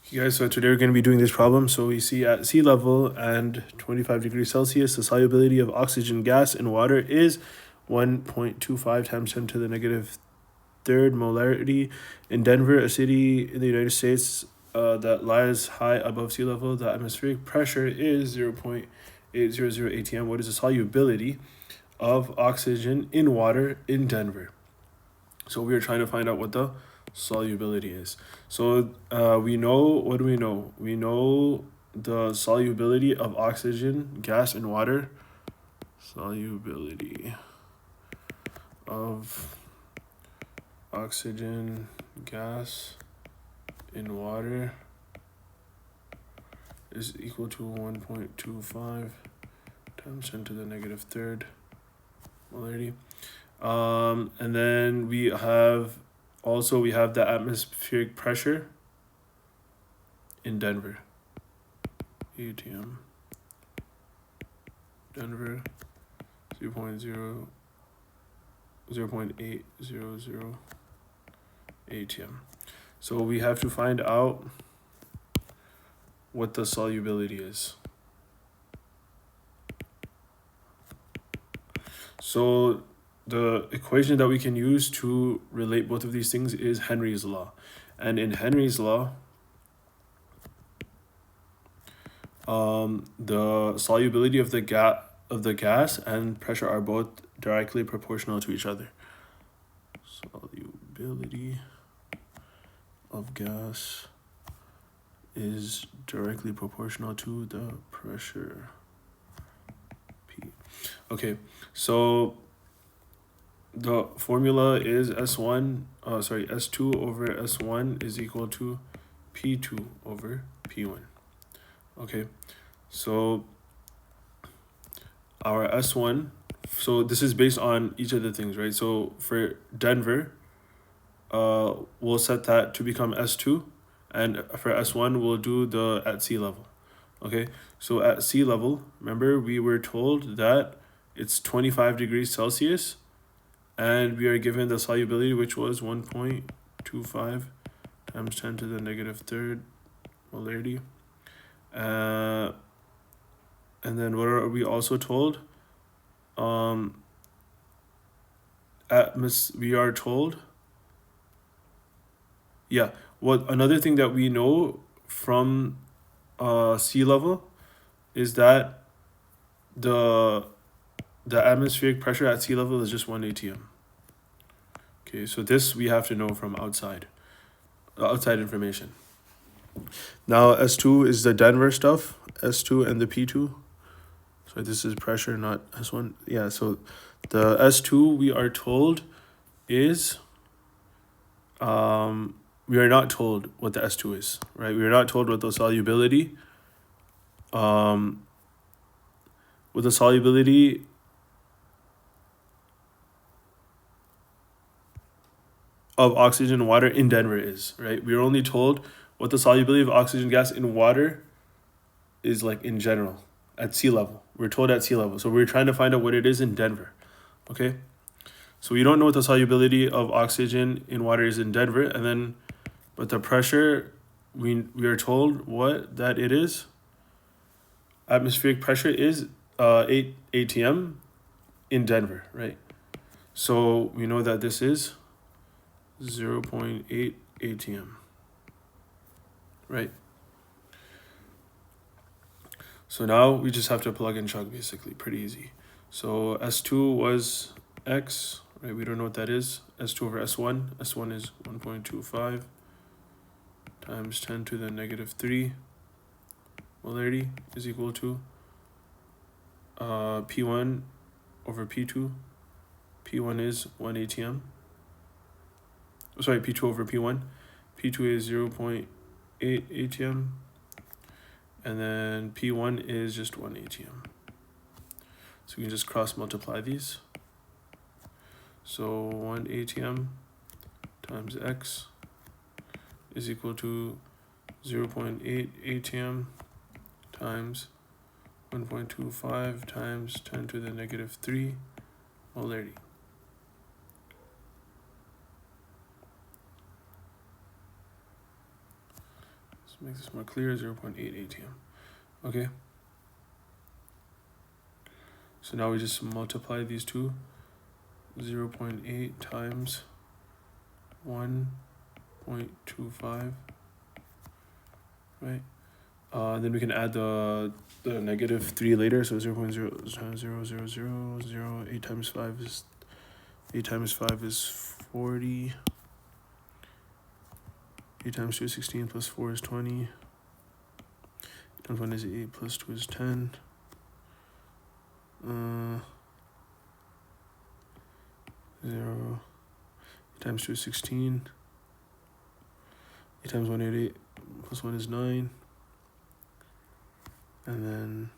Okay, guys, so today we're going to be doing this problem. So we see at sea level and 25 degrees Celsius, the solubility of oxygen gas in water is 1.25 times 10 to the negative third molarity. In Denver, a city in the United States that lies high above sea level, the atmospheric pressure is 0.800 atm. What is the solubility of oxygen in water in Denver? So we are trying to find out what the solubility is. So we know, what do we know? We know the solubility of oxygen, gas, and water. Solubility of oxygen, gas, in water is equal to 1.25 times 10 to the negative third molarity. And then we have the atmospheric pressure in Denver. ATM. Denver 0.800 ATM. So we have to find out what the solubility is. So the equation that we can use to relate both of these things is Henry's law. And in Henry's law, the solubility of the gas and pressure are both directly proportional to each other. Solubility of gas is directly proportional to the pressure P. Okay, so the formula is S2 over S1 is equal to P2 over P1. Okay, so our S1, so this is based on each of the things, right? So for Denver, we'll set that to become S2, and for S1, we'll do the at sea level. Okay, so at sea level, remember we were told that it's 25 degrees Celsius, and we are given the solubility, which was 1.25 times 10 to the negative third molarity. And then what are we also told? We are told. Yeah. What another thing that we know from sea level is that the atmospheric pressure at sea level is just 1 atm. Okay, so this we have to know from outside information. Now S2 is the Denver stuff, S2 and the P2. So this is pressure, not S1. Yeah, so the S2 we are told is, we are not told what the S2 is, right? We are not told what the solubility, of oxygen and water in Denver is, right? We are only told what the solubility of oxygen gas in water is like in general at sea level. We're told at sea level. So we're trying to find out what it is in Denver. Okay? So we don't know what the solubility of oxygen in water is in Denver, and then but the pressure we are told what that it is. Atmospheric pressure is 8 atm in Denver, right? So we know that this is 0.8 atm, right? So now we just have to plug and chug, basically, pretty easy. So S2 was X, right? We don't know what that is. S2 over S1. S1 is 1.25 times 10 to the negative 3 molarity is equal to P1 over P2. P1 is 1 atm. Sorry, P2 over P1. P2 is 0.8 atm. And then P1 is just 1 atm. So we can just cross multiply these. So 1 atm times X is equal to 0.8 atm times 1.25 times 10 to the negative 3 molarity. to make this more clear, 0.8 ATM. Okay. So now we just multiply these two. 0.8 times 1.25, right? Then we can add the -3 later, so 0.00000. 8 times 5 is 40. 8 times 2 is 16, plus 4 is 20. 8 times 1 is 8, plus 2 is 10. 0. 8 times 2 is 16. 8 times 1 is 8, plus 1 is 9. And then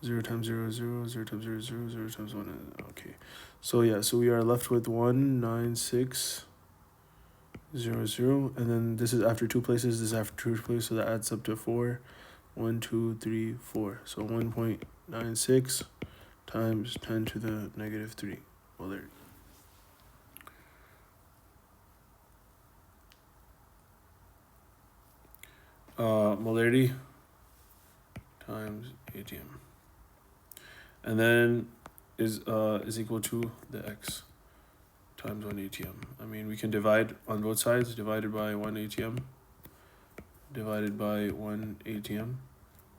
0 times 0 is 0, 0 times 0 is 0, 0 times 1 is, okay. So yeah, so we are left with 19600, and then this is after 2 places, this is after 2 places, so that adds up to 4. 1, 2, 3, 4. So 1.96 times 10 to the -3. Well, there. Molarity times ATM, and then is equal to the x times 1 ATM. I mean, we can divide on both sides, divided by 1 ATM, divided by 1 ATM,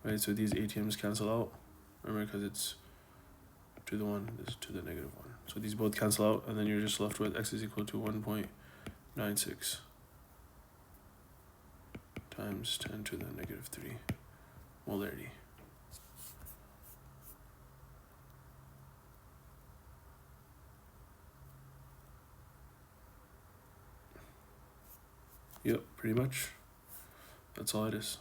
right? So these ATMs cancel out, remember, because it's to the 1, this is to the -1. So these both cancel out, and then you're just left with x is equal to 1.96 times 10 to the -3 molarity. Yep, pretty much. That's all it is.